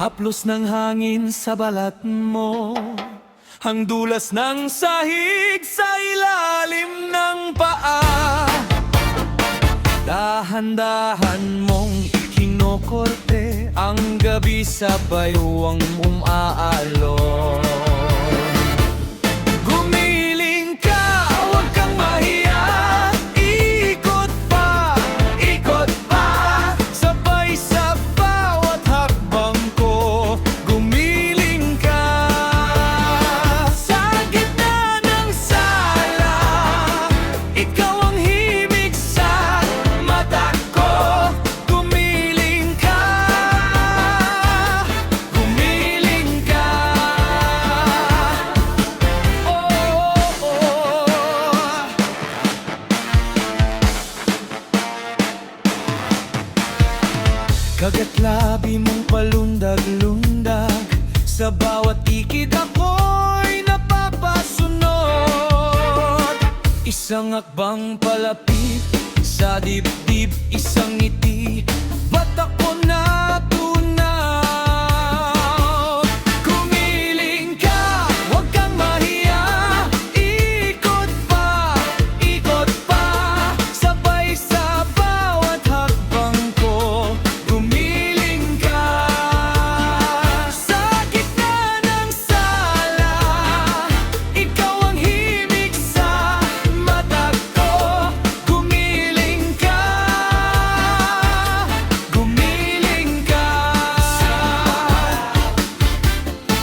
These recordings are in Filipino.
Haplos ng hangin sa balat mo, ang dulas ng sahig sa ilalim ng paa. Dahan-dahan mong ikinokorte ang gabi sa baywang umaalon. Gumiling ka, huwag kang mahiya, ikot pa, sabay sa bawat hakbang ko. Gumiling ka sa gitna ng sala, ikaw ang himig sa mata ko. Gumiling ka, gumiling ka. Oh, oh. Kagat labi mong palundag-lundag, sa bawat ikid ako'y napapasunod. Isang akbang palapit sa dibdib, isang ngiti, ba't ako natunaw? Gumiling ka, huwag kang mahiya, ikot pa, sabay sa bawat hakbang ko. Gumiling ka sa gitna ng sala, ikaw ang himig sa mata ko. Gumiling ka, gumiling ka.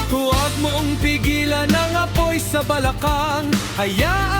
Huwag mong pigilan ang apoy sa balakang, hayaan